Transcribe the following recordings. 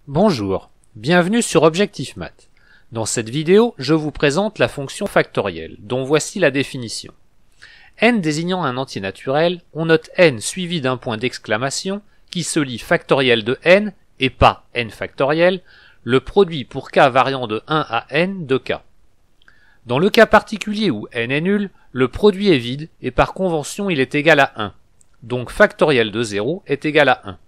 Bonjour, bienvenue sur Objectif Math. Dans cette vidéo, je vous présente la fonction factorielle, dont voici la définition. N désignant un entier naturel, on note n suivi d'un point d'exclamation qui se lit factoriel de n et pas n factoriel, le produit pour k variant de 1 à n de k. Dans le cas particulier où n est nul, le produit est vide et par convention il est égal à 1. Donc factoriel de 0 est égal à 1.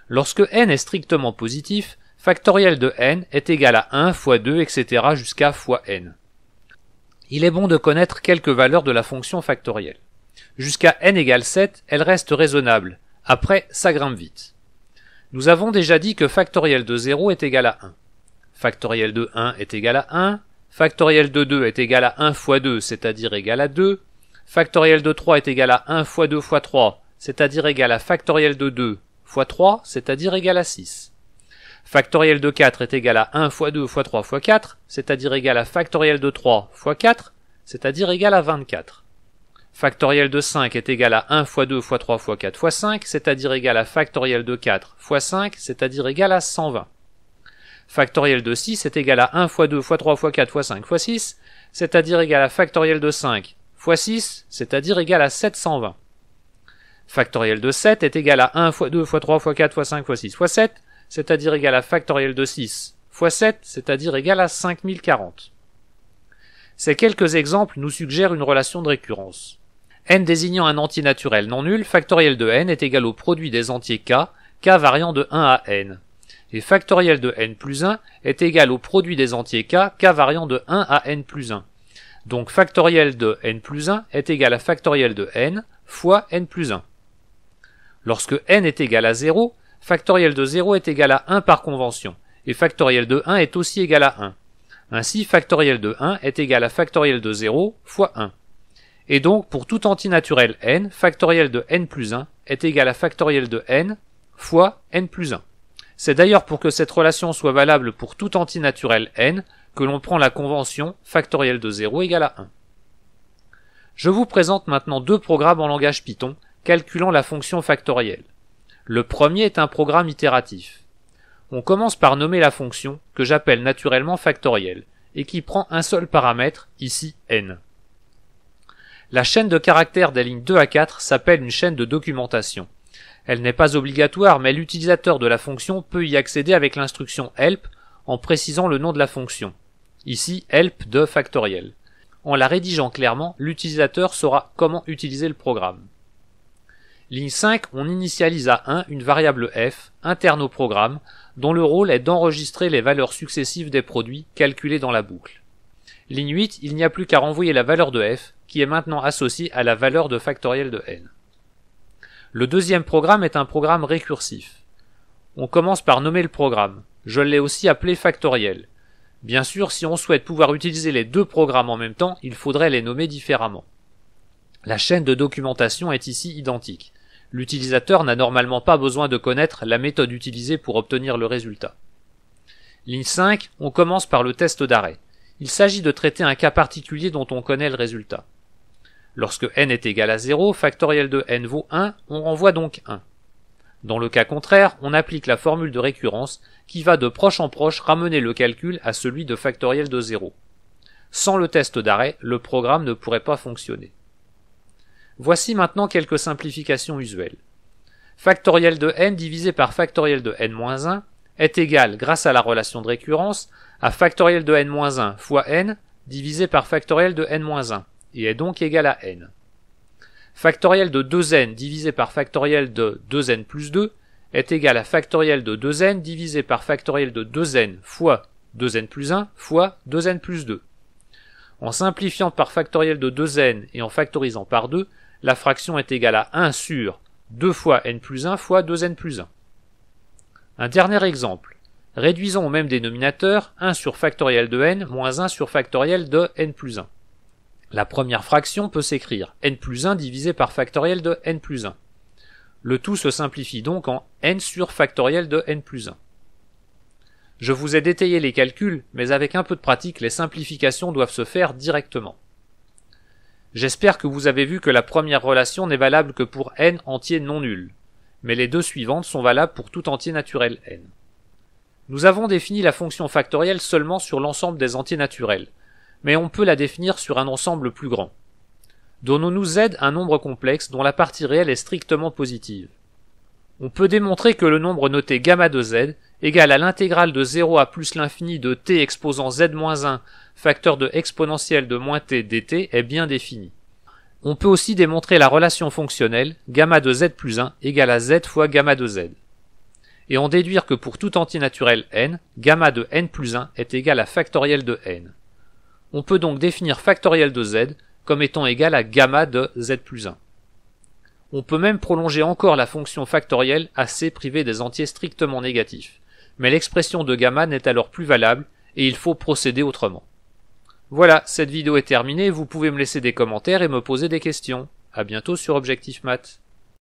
Lorsque n est strictement positif, factoriel de n est égal à 1 fois 2, etc. jusqu'à fois n. Il est bon de connaître quelques valeurs de la fonction factorielle. Jusqu'à n égale 7, elle reste raisonnable. Après, ça grimpe vite. Nous avons déjà dit que factoriel de 0 est égal à 1. Factoriel de 1 est égal à 1. Factoriel de 2 est égal à 1 fois 2, c'est-à-dire égal à 2. Factoriel de 3 est égal à 1 fois 2 fois 3, c'est-à-dire égal à factoriel de 2 fois 3, c'est-à-dire égal à 6. Factoriel de 4 est égal à 1 fois 2 fois 3 fois 4, c'est-à-dire égal à factoriel de 3 fois 4, c'est-à-dire égal à 24. Factoriel de 5 est égal à 1 fois 2 fois 3 fois 4 fois 5, c'est-à-dire égal à factoriel de 4 fois 5, c'est-à-dire égal à 120. Factoriel de 6 est égal à 1 fois 2 fois 3 fois 4 fois 5 fois 6, c'est-à-dire égal à factoriel de 5 fois 6, c'est-à-dire égal à 720. Factoriel de 7 est égal à 1 fois 2 fois 3 fois 4 fois 5 fois 6 fois 7, c'est-à-dire égal à factoriel de 6 fois 7, c'est-à-dire égal à 5040. Ces quelques exemples nous suggèrent une relation de récurrence. N désignant un entier naturel non nul, factoriel de n est égal au produit des entiers k variant de 1 à n. Et factoriel de n plus 1 est égal au produit des entiers k variant de 1 à n plus 1. Donc factoriel de n plus 1 est égal à factoriel de n fois n plus 1. Lorsque n est égal à 0, factoriel de 0 est égal à 1 par convention, et factoriel de 1 est aussi égal à 1. Ainsi, factoriel de 1 est égal à factoriel de 0 fois 1. Et donc, pour tout entier naturel n, factoriel de n plus 1 est égal à factoriel de n fois n plus 1. C'est d'ailleurs pour que cette relation soit valable pour tout entier naturel n que l'on prend la convention factoriel de 0 égale à 1. Je vous présente maintenant deux programmes en langage Python calculant la fonction factorielle. Le premier est un programme itératif. On commence par nommer la fonction, que j'appelle naturellement factorielle, et qui prend un seul paramètre, ici n. La chaîne de caractères des lignes 2 à 4 s'appelle une chaîne de documentation. Elle n'est pas obligatoire, mais l'utilisateur de la fonction peut y accéder avec l'instruction help en précisant le nom de la fonction. Ici, help de factoriel. En la rédigeant clairement, l'utilisateur saura comment utiliser le programme. Ligne 5, on initialise à 1 une variable f, interne au programme, dont le rôle est d'enregistrer les valeurs successives des produits calculés dans la boucle. Ligne 8, il n'y a plus qu'à renvoyer la valeur de f, qui est maintenant associée à la valeur de factoriel de n. Le deuxième programme est un programme récursif. On commence par nommer le programme. Je l'ai aussi appelé factoriel. Bien sûr, si on souhaite pouvoir utiliser les deux programmes en même temps, il faudrait les nommer différemment. La chaîne de documentation est ici identique. L'utilisateur n'a normalement pas besoin de connaître la méthode utilisée pour obtenir le résultat. Ligne 5, on commence par le test d'arrêt. Il s'agit de traiter un cas particulier dont on connaît le résultat. Lorsque n est égal à 0, factoriel de n vaut 1, on renvoie donc 1. Dans le cas contraire, on applique la formule de récurrence qui va de proche en proche ramener le calcul à celui de factoriel de 0. Sans le test d'arrêt, le programme ne pourrait pas fonctionner. Voici maintenant quelques simplifications usuelles. Factoriel de n divisé par factoriel de n-1 est égal, grâce à la relation de récurrence, à factoriel de n-1 fois n divisé par factoriel de n-1, et est donc égal à n. Factoriel de 2n divisé par factoriel de 2n plus 2 est égal à factoriel de 2n divisé par factoriel de 2n fois 2n plus 1 fois 2n plus 2. En simplifiant par factoriel de 2n et en factorisant par 2, la fraction est égale à 1 sur 2 fois n plus 1 fois 2n plus 1. Un dernier exemple. Réduisons au même dénominateur 1 sur factoriel de n moins 1 sur factoriel de n plus 1. La première fraction peut s'écrire n plus 1 divisé par factoriel de n plus 1. Le tout se simplifie donc en n sur factoriel de n plus 1. Je vous ai détaillé les calculs, mais avec un peu de pratique, les simplifications doivent se faire directement. J'espère que vous avez vu que la première relation n'est valable que pour n entier non nul, mais les deux suivantes sont valables pour tout entier naturel n. Nous avons défini la fonction factorielle seulement sur l'ensemble des entiers naturels, mais on peut la définir sur un ensemble plus grand. Donnons-nous z un nombre complexe dont la partie réelle est strictement positive. On peut démontrer que le nombre noté gamma de z égale à l'intégrale de 0 à plus l'infini de t exposant z-1 facteur de exponentielle de moins t dt est bien défini. On peut aussi démontrer la relation fonctionnelle gamma de z plus 1 égale à z fois gamma de z. Et en déduire que pour tout entier naturel n, gamma de n plus 1 est égal à factoriel de n. On peut donc définir factoriel de z comme étant égal à gamma de z plus 1. On peut même prolonger encore la fonction factorielle à c privée des entiers strictement négatifs, mais l'expression de gamma n'est alors plus valable et il faut procéder autrement. Voilà, cette vidéo est terminée, vous pouvez me laisser des commentaires et me poser des questions. À bientôt sur Objectif Math.